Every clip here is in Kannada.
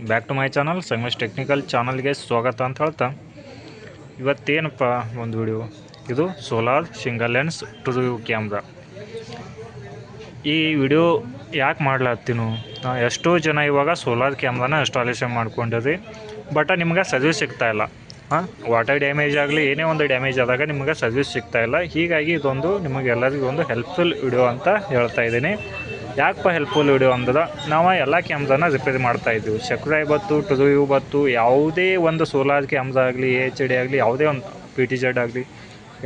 Back to my channel Sangamesh technical ಚಾನಲ್ಗೆ ಸ್ವಾಗತ ಅಂತ ಹೇಳ್ತಾ ಇವತ್ತೇನಪ್ಪ ಒಂದು ವಿಡಿಯೋ ಇದು solar single lens two view camera. ಈ ವಿಡಿಯೋ ಯಾಕೆ ಮಾಡ್ಲಾತ್ತೀನು, ಎಷ್ಟೋ ಜನ ಇವಾಗ ಸೋಲಾರ್ ಕ್ಯಾಮ್ರಾನ ಇನ್ಸ್ಟಾಲೇಷನ್ ಮಾಡ್ಕೊಂಡಿರಿ, ಬಟ್ ನಿಮ್ಗೆ ಸರ್ವಿಸ್ ಸಿಗ್ತಾಯಿಲ್ಲ. ವಾಟರ್ ಡ್ಯಾಮೇಜ್ ಆಗಲಿ ಏನೇ ಒಂದು ಡ್ಯಾಮೇಜ್ ಆದಾಗ ನಿಮಗೆ ಸರ್ವಿಸ್ ಸಿಗ್ತಾಯಿಲ್ಲ. ಹೀಗಾಗಿ ಇದೊಂದು ನಿಮಗೆಲ್ಲರಿಗೂ ಒಂದು ಹೆಲ್ಪ್ಫುಲ್ ವಿಡಿಯೋ ಅಂತ ಹೇಳ್ತಾ ಇದ್ದೀನಿ. ಯಾಕಪ್ಪ ಹೆಲ್ಪ್ಫುಲ್ ವಿಡಿಯೋ ಅಂದ್ರೆ ನಾವು ಎಲ್ಲ ಕ್ಯಾಮ್ರಾನ ರಿಪೇರಿ ಮಾಡ್ತಾಯಿದ್ದೀವಿ. ಶಕ್ರೈ ಬತ್ತು, ಟು ವ್ಯೂ ಬತ್ತು, ಯಾವುದೇ ಒಂದು ಸೋಲಾರ್ ಕ್ಯಾಮ್ರಾ ಆಗಲಿ, HD ಆಗಲಿ, ಯಾವುದೇ ಒಂದು PTZ ಆಗಲಿ,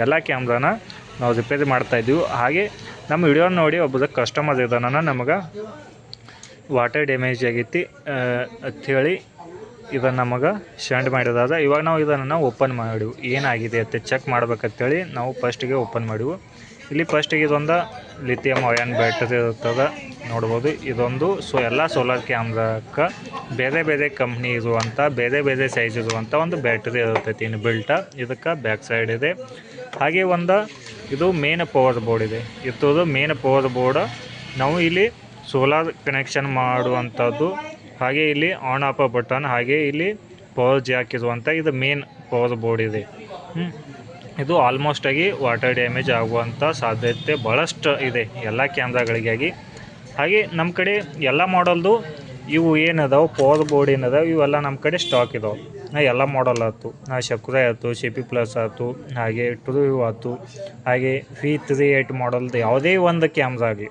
ಎಲ್ಲ ಕ್ಯಾಮ್ರಾನ ನಾವು ರಿಪೇರಿ ಮಾಡ್ತಾಯಿದ್ದೀವಿ. ಹಾಗೆ ನಮ್ಮ ವಿಡಿಯೋ ನೋಡಿ ಒಬ್ಬ ಕಸ್ಟಮರ್ ಇದ್ದಾನ, ನಮಗೆ ವಾಟರ್ ಡ್ಯಾಮೇಜ್ ಆಗೈತಿ ಅಂಥೇಳಿ ಇದನ್ನು ನಮಗೆ ಸೆಂಡ್ ಮಾಡಿದಾಗ ಇವಾಗ ನಾವು ಇದನ್ನು ಓಪನ್ ಮಾಡಿವು. ಏನಾಗಿದೆ ಅಂತ ಚೆಕ್ ಮಾಡ್ಬೇಕಂತೇಳಿ ನಾವು ಫಸ್ಟಿಗೆ ಓಪನ್ ಮಾಡಿವು. ಇಲ್ಲಿ ಫಸ್ಟಿಗೆ ಇದೊಂದು ಲಿಥಿಯಮ್ ಅಯಾನ್ ಬ್ಯಾಟರಿ ಇರ್ತದೆ ನೋಡ್ಬೋದು. ಇದೊಂದು ಎಲ್ಲ ಸೋಲಾರ್ ಕ್ಯಾಮ್ರಾಕ್ಕೆ ಬೇರೆ ಬೇರೆ ಕಂಪ್ನಿ ಇರುವಂಥ ಬೇರೆ ಬೇರೆ ಸೈಜ್ ಇರುವಂಥ ಒಂದು ಬ್ಯಾಟರಿ ಇರ್ತೈತಿ ಇನ್ಬಿಲ್ಟ. ಇದಕ್ಕೆ ಬ್ಯಾಕ್ ಸೈಡ್ ಇದೆ. ಹಾಗೆ ಇದು ಮೇನ್ ಪವರ್ ಬೋರ್ಡ್ ಇದೆ. ಇದು ಮೇನ್ ಪವರ್ ಬೋರ್ಡ್ ನಾವು ಇಲ್ಲಿ ಸೋಲಾರ್ ಕನೆಕ್ಷನ್ ಮಾಡುವಂಥದ್ದು. ಹಾಗೆ ಇಲ್ಲಿ ಆನ್ ಆಫ್ ಬಟನ್, ಹಾಗೆ ಇಲ್ಲಿ ಪವರ್ ಜಾಕ್ ಇರುವಂಥ ಇದು ಮೇನ್ ಪವರ್ ಬೋರ್ಡ್ ಇದೆ. ಇದು ಆಲ್ಮೋಸ್ಟ್ ಆಗಿ ವಾಟರ್ ಡ್ಯಾಮೇಜ್ ಆಗುವಂಥ ಸಾಧ್ಯತೆ ಭಾಳಷ್ಟು ಇದೆ ಎಲ್ಲ ಕ್ಯಾಮ್ರಾಗಳಿಗಾಗಿ. ಹಾಗೆ ನಮ್ಮ ಕಡೆ ಎಲ್ಲ ಮಾಡಲ್ದು ಇವು ಏನದಾವೆ ಪವರ್ ಬೋರ್ಡ್ ಏನದಾವೆ ಇವೆಲ್ಲ ನಮ್ಮ ಕಡೆ ಸ್ಟಾಕ್ ಇದಾವೆ. ಎಲ್ಲ ಮಾಡಲ್ ಆಯ್ತು, ಶಕ್ರೈ ಆಯ್ತು, CP+ ಆಯ್ತು, ಹಾಗೆ ಟು ವ್ಯೂ ಆಯ್ತು, ಹಾಗೆ V38 ಮಾಡಲ್ದು ಯಾವುದೇ ಒಂದು ಕ್ಯಾಮ್ರಾ ಆಗಲಿ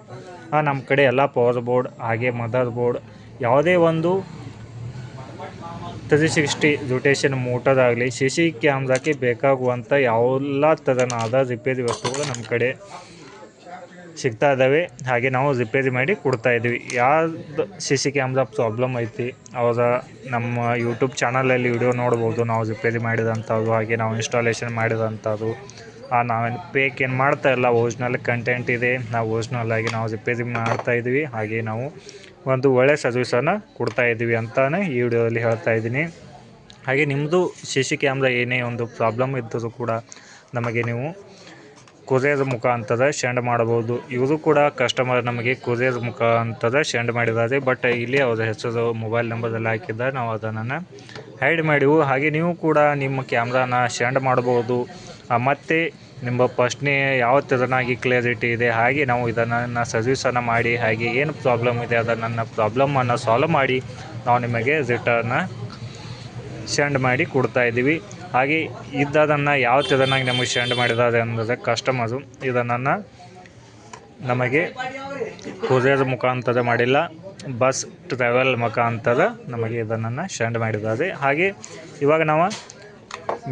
ನಮ್ಮ ಕಡೆ ಎಲ್ಲ ಪವರ್ ಬೋರ್ಡ್, ಹಾಗೆ ಮದರ್ ಬೋರ್ಡ್, ಯಾವುದೇ ಒಂದು 360 ರೊಟೇಷನ್ ಮೋಟರ್ ಆಗಲಿ, CC ಕ್ಯಾಮ್ರಾಕ್ಕೆ ಬೇಕಾಗುವಂಥ ಎಲ್ಲ ಥರನಾದ ರಿಪೇರಿ ವಸ್ತುಗಳು ನಮ್ಮ ಕಡೆ ಸಿಗ್ತಾ ಇದ್ದಾವೆ. ಹಾಗೆ ನಾವು ರಿಪೇರಿ ಮಾಡಿ ಕೊಡ್ತಾಯಿದ್ದೀವಿ. ಯಾವ್ದು CC ಕ್ಯಾಮ್ರಾ ಪ್ರಾಬ್ಲಮ್ ಐತಿ ಅವರ ನಮ್ಮ ಯೂಟ್ಯೂಬ್ ಚಾನಲಲ್ಲಿ ವಿಡಿಯೋ ನೋಡ್ಬೋದು. ನಾವು ರಿಪೇರಿ ಮಾಡಿದಂಥದ್ದು, ಹಾಗೆ ನಾವು ಇನ್ಸ್ಟಾಲೇಷನ್ ಮಾಡಿದಂಥದ್ದು. ನಾವೇನು ಫೇಕ್ ಏನು ಮಾಡ್ತಾಯಿಲ್ಲ, ಒರಿಜಿನಲ್ ಕಂಟೆಂಟ್ ಇದೆ. ನಾವು ಒರಿಜಿನಲ್ ಆಗಿ ನಾವು ರಿಪೇರಿ ಮಾಡ್ತಾಯಿದ್ವಿ. ಹಾಗೆ ನಾವು ಒಂದು ಒಳ್ಳೆ ಸರ್ವಿಸನ್ನು ಕೊಡ್ತಾಯಿದ್ದೀವಿ ಅಂತಲೇ ಈ ವಿಡಿಯೋದಲ್ಲಿ ಹೇಳ್ತಾ ಇದ್ದೀನಿ. ಹಾಗೆ ನಿಮ್ಮದು CC ಕ್ಯಾಮ್ರಾ ಏನೇ ಒಂದು ಪ್ರಾಬ್ಲಮ್ ಇದ್ದರೂ ಕೂಡ ನಮಗೆ ನೀವು ಕೊರಿಯರ್ ಮುಖಾಂತರ ಸೆಂಡ್ ಮಾಡ್ಬೋದು. ಇವರು ಕೂಡ ಕಸ್ಟಮರ್ ನಮಗೆ ಕೊರಿಯರ್ ಮುಖಾಂತರ ಸೆಂಡ್ ಮಾಡಿದ್ದಾರೆ. ಬಟ್ ಇಲ್ಲಿ ಅವರ ಹೆಸರು ಮೊಬೈಲ್ ನಂಬರಲ್ಲಿ ಹಾಕಿದ್ದಾರೆ, ನಾವು ಅದನ್ನು ಹೈಡ್ ಮಾಡಿವು. ಹಾಗೆ ನೀವು ಕೂಡ ನಿಮ್ಮ ಕ್ಯಾಮ್ರಾನ ಸೆಂಡ್ ಮಾಡ್ಬೋದು. ಮತ್ತು ನಿಮ್ಮ ಪ್ರಶ್ನೆ ಯಾವ ಥರನಾಗಿ ಕ್ಲಿಯರಿಟಿ ಇದೆ, ಹಾಗೆ ನಾವು ಇದನ್ನು ಸರ್ವಿಸನ್ನು ಮಾಡಿ, ಹಾಗೆ ಏನು ಪ್ರಾಬ್ಲಮ್ ಇದೆ ಅದನ್ನು ಪ್ರಾಬ್ಲಮನ್ನು ಸಾಲ್ವ್ ಮಾಡಿ ನಾವು ನಿಮಗೆ ರಿಟರ್ನ ಸೆಂಡ್ ಮಾಡಿ ಕೊಡ್ತಾಯಿದ್ದೀವಿ. ಹಾಗೆ ಇದನ್ನು ಯಾವ ಥರನಾಗಿ ನಮಗೆ ಸೆಂಡ್ ಮಾಡಿದ್ದಾರೆ ಅಂದರೆ ಕಸ್ಟಮರು ಇದನ್ನು ನಮಗೆ ಕೊರಿಯರ್ ಮುಖಾಂತರ ಮಾಡಿಲ್ಲ, ಬಸ್ ಟ್ರಾವೆಲ್ ಮುಖಾಂತರ ನಮಗೆ ಇದನ್ನು ಸೆಂಡ್ ಮಾಡಿದ್ದಾರೆ. ಹಾಗೆ ಇವಾಗ ನಾವು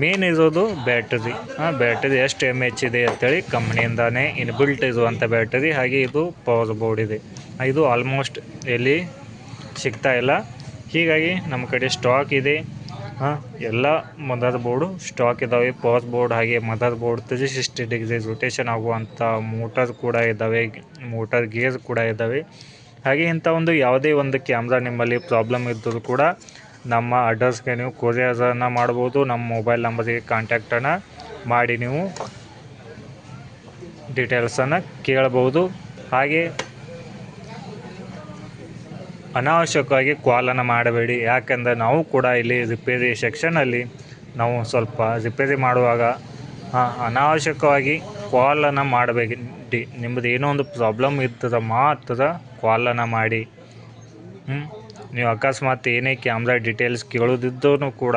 ಮೇನ್ ಇರೋದು ಬ್ಯಾಟರಿ ಎಷ್ಟು mAh ಇದೆ ಅಂತೇಳಿ ಕಂಪ್ನಿಯಿಂದಾನೇ ಇನ್ಬಿಲ್ಟ್ ಇರುವಂಥ ಬ್ಯಾಟರಿ. ಹಾಗೆ ಇದು ಪವರ್ ಬೋರ್ಡ್ ಇದೆ. ಇದು ಆಲ್ಮೋಸ್ಟ್ ಎಲ್ಲಿ ಸಿಗ್ತಾ ಇಲ್ಲ. ಹೀಗಾಗಿ ನಮ್ಮ ಕಡೆ ಸ್ಟಾಕ್ ಇದೆ. ಎಲ್ಲ ಮದರ್ ಬೋರ್ಡು ಸ್ಟಾಕ್ ಇದ್ದಾವೆ. ಪವರ್ ಬೋರ್ಡ್ ಹಾಗೆ ಮದರ್ ಬೋರ್ಡ್ 360 ಡಿಗ್ರಿ ರೊಟೇಷನ್ ಆಗುವಂಥ ಮೋಟರ್ ಕೂಡ ಇದ್ದಾವೆ, ಮೋಟರ್ ಗೇರ್ ಕೂಡ ಇದ್ದಾವೆ. ಹಾಗೆ ಇಂಥ ಒಂದು ಯಾವುದೇ ಒಂದು ಕ್ಯಾಮ್ರಾ ನಿಮ್ಮಲ್ಲಿ ಪ್ರಾಬ್ಲಮ್ ಇದ್ದರೂ ಕೂಡ ನಮ್ಮ ಅಡ್ರೆಸ್ಗೆ ನೀವು ಕೊರಿಯರನ್ನು ಮಾಡ್ಬೋದು. ನಮ್ಮ ಮೊಬೈಲ್ ನಂಬರಿಗೆ ಕಾಂಟ್ಯಾಕ್ಟನ್ನು ಮಾಡಿ ನೀವು ಡೀಟೇಲ್ಸನ್ನು ಕೇಳ್ಬೋದು. ಹಾಗೆ ಅನಾವಶ್ಯಕವಾಗಿ ಕಾಲನ್ನು ಮಾಡಬೇಡಿ. ಯಾಕೆಂದರೆ ನಾವು ಕೂಡ ಇಲ್ಲಿ ರಿಪೇರಿ ಸೆಕ್ಷನಲ್ಲಿ ನಾವು ಸ್ವಲ್ಪ ರಿಪೇರಿ ಮಾಡುವಾಗ ಅನಾವಶ್ಯಕವಾಗಿ ಕಾಲನ್ನು ಮಾಡಬೇಡಿ. ನಿಮ್ಮದು ಏನೋ ಒಂದು ಪ್ರಾಬ್ಲಮ್ ಇರ್ತದೆ ಮಾತ್ರ ಕಾಲನ್ನು ಮಾಡಿ. ನೀವು ಅಕಸ್ಮಾತ್ ಏನೇ ಕ್ಯಾಮ್ರಾ ಡೀಟೇಲ್ಸ್ ಕೇಳೋದಿದ್ದರೂ ಕೂಡ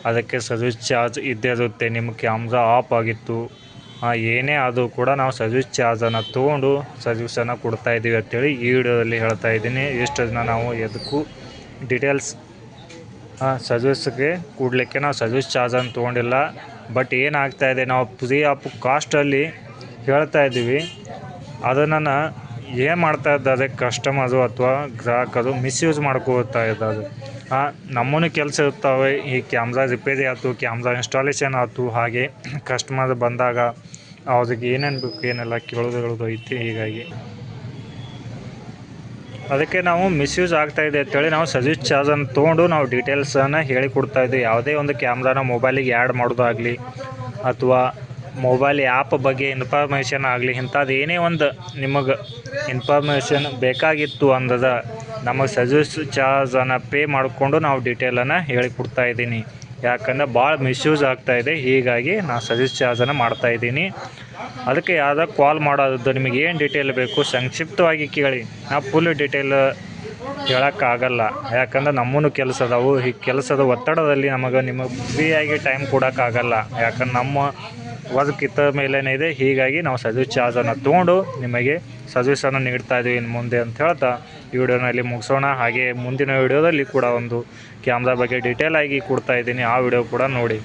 ಅದಕ್ಕೆ ಸರ್ವಿಸ್ ಚಾರ್ಜ್ ಇದ್ದೇ ಇರುತ್ತೆ. ನಿಮ್ಮ ಕ್ಯಾಮ್ರಾ ಆಫ್ ಆಗಿತ್ತು ಏನೇ ಆದರೂ ಕೂಡ ನಾವು ಸರ್ವಿಸ್ ಚಾರ್ಜನ್ನು ತೊಗೊಂಡು ಸರ್ವಿಸನ್ನು ಕೊಡ್ತಾಯಿದ್ದೀವಿ ಅಂತೇಳಿ ಈ ವಿಡಿಯೋದಲ್ಲಿ ಹೇಳ್ತಾ ಇದ್ದೀನಿ. ಎಷ್ಟು ದಿನ ನಾವು ಎದಕ್ಕೂ ಡೀಟೇಲ್ಸ್ ಸರ್ವಿಸ್ಗೆ ಕೊಡಲಿಕ್ಕೆ ನಾವು ಸರ್ವಿಸ್ ಚಾರ್ಜನ್ನು ತೊಗೊಂಡಿಲ್ಲ. ಬಟ್ ಏನಾಗ್ತಾಯಿದೆ, ನಾವು ಫ್ರೀ ಆಫ್ ಕಾಸ್ಟಲ್ಲಿ ಹೇಳ್ತಾ ಇದ್ದೀವಿ. ಅದನ್ನು ಏನು ಮಾಡ್ತಾ ಇದ್ದಾರೆ ಕಸ್ಟಮರು ಅಥವಾ ಗ್ರಾಹಕರು ಮಿಸ್ಯೂಸ್ ಮಾಡ್ಕೋತಾ ಇದ್ದಾರೆ. ನಮ್ಮನ್ನು ಕೆಲಸ ಇರ್ತಾವೆ, ಈ ಕ್ಯಾಮ್ರಾ ರಿಪೇರಿ ಆಯ್ತು, ಕ್ಯಾಮ್ರಾ ಇನ್ಸ್ಟಾಲೇಷನ್ ಆಯ್ತು, ಹಾಗೆ ಕಸ್ಟಮರ್ ಬಂದಾಗ ಅವ್ರಿಗೆ ಏನೇನು ಬೇಕು ಏನೆಲ್ಲ ಕೇಳೋದು ಐತಿ. ಹೀಗಾಗಿ ಅದಕ್ಕೆ ನಾವು ಮಿಸ್ಯೂಸ್ ಆಗ್ತಾಯಿದೆ ಅಂತೇಳಿ ನಾವು ಸರ್ವಿಸ್ ಚಾರ್ಜನ್ನು ತೊಗೊಂಡು ನಾವು ಡೀಟೇಲ್ಸನ್ನು ಹೇಳಿಕೊಡ್ತಾಯಿದ್ವಿ. ಯಾವುದೇ ಒಂದು ಕ್ಯಾಮ್ರಾನ ಮೊಬೈಲಿಗೆ ಆ್ಯಡ್ ಮಾಡೋದಾಗಲಿ ಅಥವಾ ಮೊಬೈಲ್ ಆ್ಯಪ್ ಬಗ್ಗೆ ಇನ್ಫಾರ್ಮೇಷನ್ ಆಗಲಿ ಇಂಥದ್ದು ಏನೇ ಒಂದು ನಿಮಗೆ ಇನ್ಫಾರ್ಮೇಷನ್ ಬೇಕಾಗಿತ್ತು ಅಂದದ ನಮಗೆ ಸರ್ವಿಸ್ ಚಾರ್ಜನ್ನು ಪೇ ಮಾಡಿಕೊಂಡು ನಾವು ಡೀಟೇಲನ್ನು ಹೇಳಿಕೊಡ್ತಾಯಿದ್ದೀನಿ. ಯಾಕಂದರೆ ಭಾಳ ಮಿಸ್ಯೂಸ್ ಆಗ್ತಾಯಿದೆ, ಹೀಗಾಗಿ ನಾನು ಸರ್ವಿಸ್ ಚಾರ್ಜನ್ನು ಮಾಡ್ತಾಯಿದ್ದೀನಿ. ಅದಕ್ಕೆ ಯಾವ್ದು ಕಾಲ್ ಮಾಡೋದು ನಿಮಗೆ ಏನು ಡೀಟೇಲ್ ಬೇಕು ಸಂಕ್ಷಿಪ್ತವಾಗಿ ಕೇಳಿ. ನಾವು ಫುಲ್ ಡೀಟೇಲ್ ಹೇಳೋಕ್ಕಾಗಲ್ಲ, ಯಾಕಂದ್ರೆ ನಮ್ಮೂ ಕೆಲಸ ಅದಾವು. ಈ ಕೆಲಸದ ಒತ್ತಡದಲ್ಲಿ ನಿಮಗೆ ಫ್ರೀಯಾಗಿ ಟೈಮ್ ಕೊಡೋಕ್ಕಾಗಲ್ಲ, ಯಾಕಂದ್ರೆ ನಮ್ಮ ವರ್ಕ್ ಇತ್ತ ಮೇಲೇ ಇದೆ. ಹೀಗಾಗಿ ನಾವು ಸರ್ವಿಸ್ ಚಾರ್ಜನ್ನು ತೊಗೊಂಡು ನಿಮಗೆ ಸರ್ವಿಸನ್ನು ನೀಡ್ತಾಯಿದ್ದೀವಿ ಇನ್ನು ಮುಂದೆ ಅಂತ ಹೇಳ್ತಾ ಈ ವಿಡಿಯೋನಲ್ಲಿ ಮುಗಿಸೋಣ. ಹಾಗೆ ಮುಂದಿನ ವಿಡಿಯೋದಲ್ಲಿ ಕೂಡ ಒಂದು ಕ್ಯಾಮ್ರಾ ಬಗ್ಗೆ ಡೀಟೇಲ್ ಆಗಿ ಕೊಡ್ತಾಯಿದ್ದೀನಿ, ಆ ವಿಡಿಯೋ ಕೂಡ ನೋಡಿ.